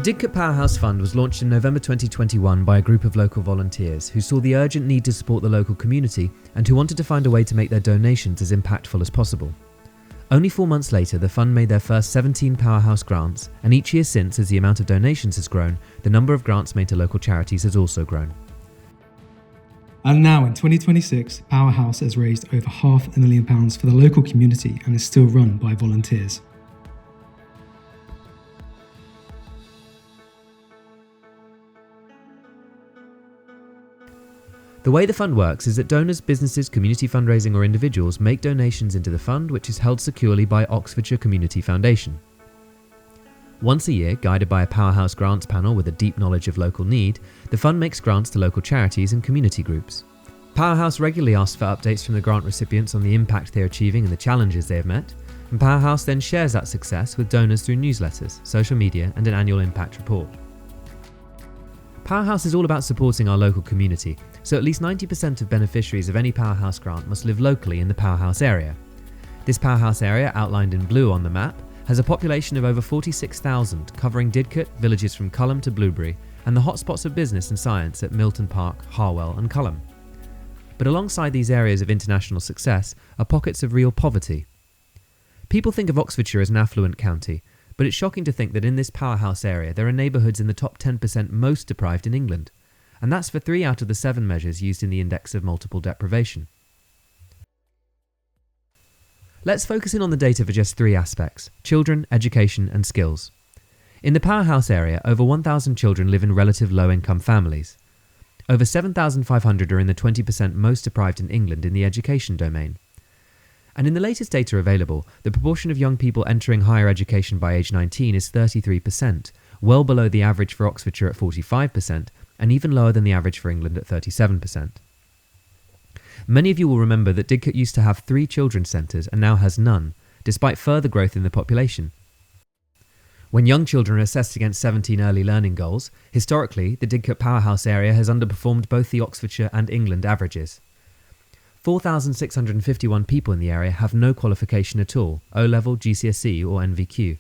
Didcot Powerhouse Fund was launched in November 2021 by a group of local volunteers who saw the urgent need to support the local community and who wanted to find a way to make their donations as impactful as possible. Only 4 months later, the fund made their first 17 Powerhouse grants, and each year since, as the amount of donations has grown, the number of grants made to local charities has also grown. And now in 2026, Powerhouse has raised over £500,000 for the local community and is still run by volunteers. The way the fund works is that donors, businesses, community fundraising or individuals make donations into the fund, which is held securely by Oxfordshire Community Foundation. Once a year, guided by a Powerhouse grants panel with a deep knowledge of local need, the fund makes grants to local charities and community groups. Powerhouse regularly asks for updates from the grant recipients on the impact they are achieving and the challenges they have met, and Powerhouse then shares that success with donors through newsletters, social media and an annual impact report. Powerhouse is all about supporting our local community, so at least 90% of beneficiaries of any Powerhouse grant must live locally in the Powerhouse area. This Powerhouse area, outlined in blue on the map, has a population of over 46,000, covering Didcot, villages from Culham to Blueberry, and the hotspots of business and science at Milton Park, Harwell and Culham. But alongside these areas of international success are pockets of real poverty. People think of Oxfordshire as an affluent county, but it's shocking to think that in this Powerhouse area there are neighbourhoods in the top 10% most deprived in England, and that's for 3 out of the 7 measures used in the Index of Multiple Deprivation. Let's focus in on the data for just 3 aspects: children, education and skills. In the Powerhouse area, over 1,000 children live in relative low-income families. Over 7,500 are in the 20% most deprived in England in the education domain. And in the latest data available, the proportion of young people entering higher education by age 19 is 33%, well below the average for Oxfordshire at 45%, and even lower than the average for England at 37%. Many of you will remember that Didcot used to have 3 children's centres and now has none, despite further growth in the population. When young children are assessed against 17 early learning goals, historically the Didcot Powerhouse area has underperformed both the Oxfordshire and England averages. 4,651 people in the area have no qualification at all, O-level, GCSE or NVQ,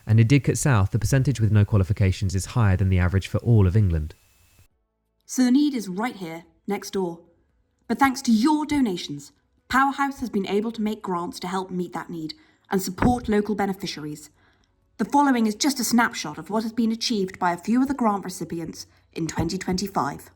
and in Didcot South the percentage with no qualifications is higher than the average for all of England. So the need is right here, next door. But thanks to your donations, Powerhouse has been able to make grants to help meet that need and support local beneficiaries. The following is just a snapshot of what has been achieved by a few of the grant recipients in 2025.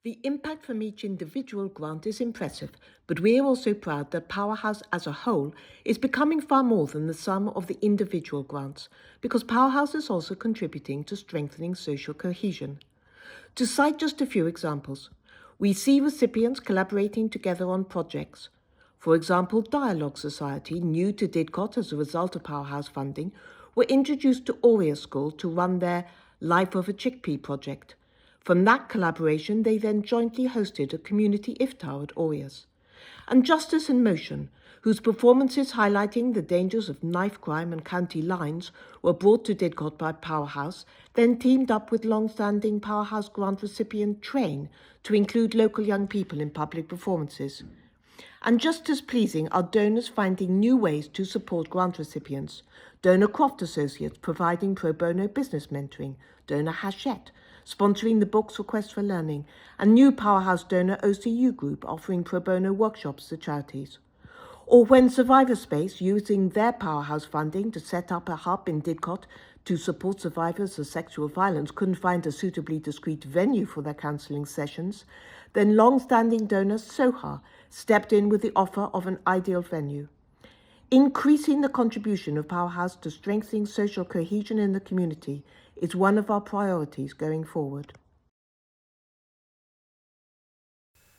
The impact from each individual grant is impressive, but we are also proud that Powerhouse as a whole is becoming far more than the sum of the individual grants, because Powerhouse is also contributing to strengthening social cohesion. To cite just a few examples, we see recipients collaborating together on projects. For example, Dialogue Society, new to Didcot as a result of Powerhouse funding, were introduced to Aurea School to run their Life of a Chickpea project. From that collaboration, they then jointly hosted a community iftar at Aurea's. And Justice in Motion, whose performances highlighting the dangers of knife crime and county lines were brought to Didcot by Powerhouse, then teamed up with long-standing Powerhouse grant recipient Train to include local young people in public performances. And just as pleasing are donors finding new ways to support grant recipients. Donor Croft Associates providing pro bono business mentoring, Donor Hachette sponsoring the books Request for Learning, and new Powerhouse donor OCU Group offering pro bono workshops to charities. Or when Survivor Space, using their Powerhouse funding to set up a hub in Didcot to support survivors of sexual violence, couldn't find a suitably discreet venue for their counselling sessions, then long-standing donor Soha stepped in with the offer of an ideal venue. Increasing the contribution of Powerhouse to strengthening social cohesion in the community is one of our priorities going forward.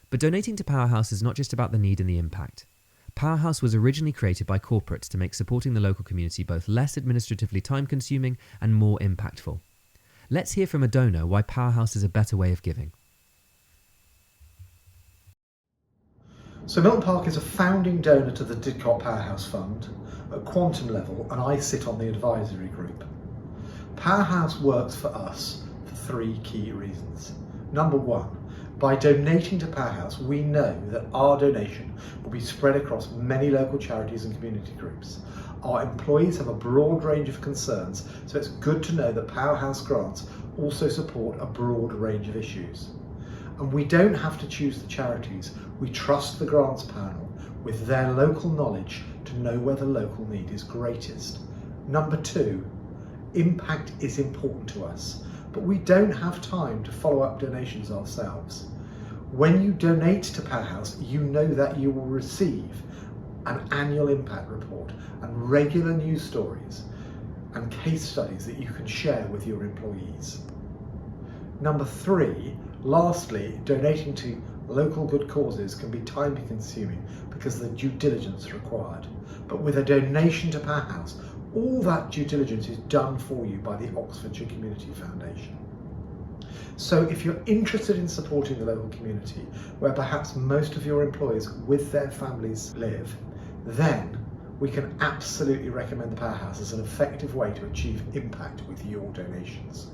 But donating to Powerhouse is not just about the need and the impact. Powerhouse was originally created by corporates to make supporting the local community both less administratively time-consuming and more impactful. Let's hear from a donor why Powerhouse is a better way of giving. So Milton Park is a founding donor to the Didcot Powerhouse Fund at quantum level, and I sit on the advisory group. Powerhouse works for us for three key reasons. Number one, by donating to Powerhouse, we know that our donation will be spread across many local charities and community groups. Our employees have a broad range of concerns, so it's good to know that Powerhouse grants also support a broad range of issues. And we don't have to choose the charities, we trust the grants panel with their local knowledge to know where the local need is greatest. Number two, impact is important to us, but we don't have time to follow up donations ourselves. When you donate to Powerhouse, you know that you will receive an annual impact report and regular news stories and case studies that you can share with your employees. Number three, lastly, donating to local good causes can be time consuming because of the due diligence required. But with a donation to Powerhouse, all that due diligence is done for you by the Oxfordshire Community Foundation. So if you're interested in supporting the local community, where perhaps most of your employees with their families live, then we can absolutely recommend the Powerhouse as an effective way to achieve impact with your donations.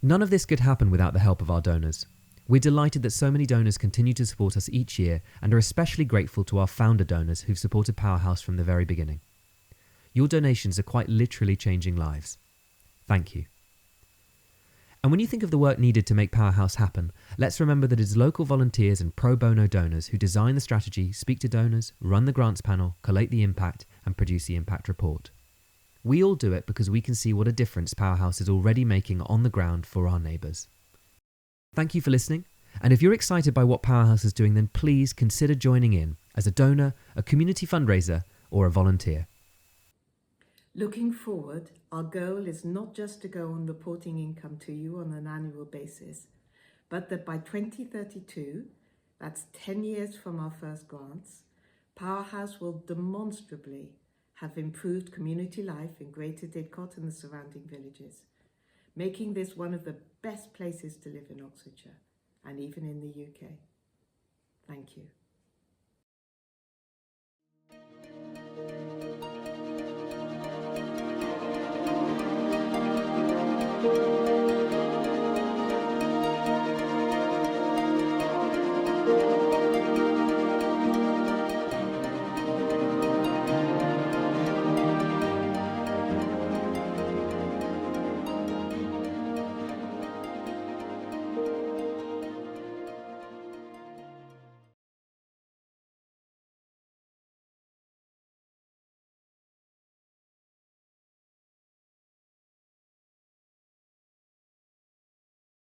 None of this could happen without the help of our donors. We're delighted that so many donors continue to support us each year and are especially grateful to our founder donors who've supported Powerhouse from the very beginning. Your donations are quite literally changing lives. Thank you. And when you think of the work needed to make Powerhouse happen, let's remember that it's local volunteers and pro bono donors who design the strategy, speak to donors, run the grants panel, collate the impact, and produce the impact report. We all do it because we can see what a difference Powerhouse is already making on the ground for our neighbours. Thank you for listening, and if you're excited by what Powerhouse is doing, then please consider joining in as a donor, a community fundraiser, or a volunteer. Looking forward, our goal is not just to go on reporting income to you on an annual basis, but that by 2032, that's 10 years from our first grants, Powerhouse will demonstrably have improved community life in Greater Didcot and the surrounding villages, making this one of the best places to live in Oxfordshire and even in the UK. Thank you.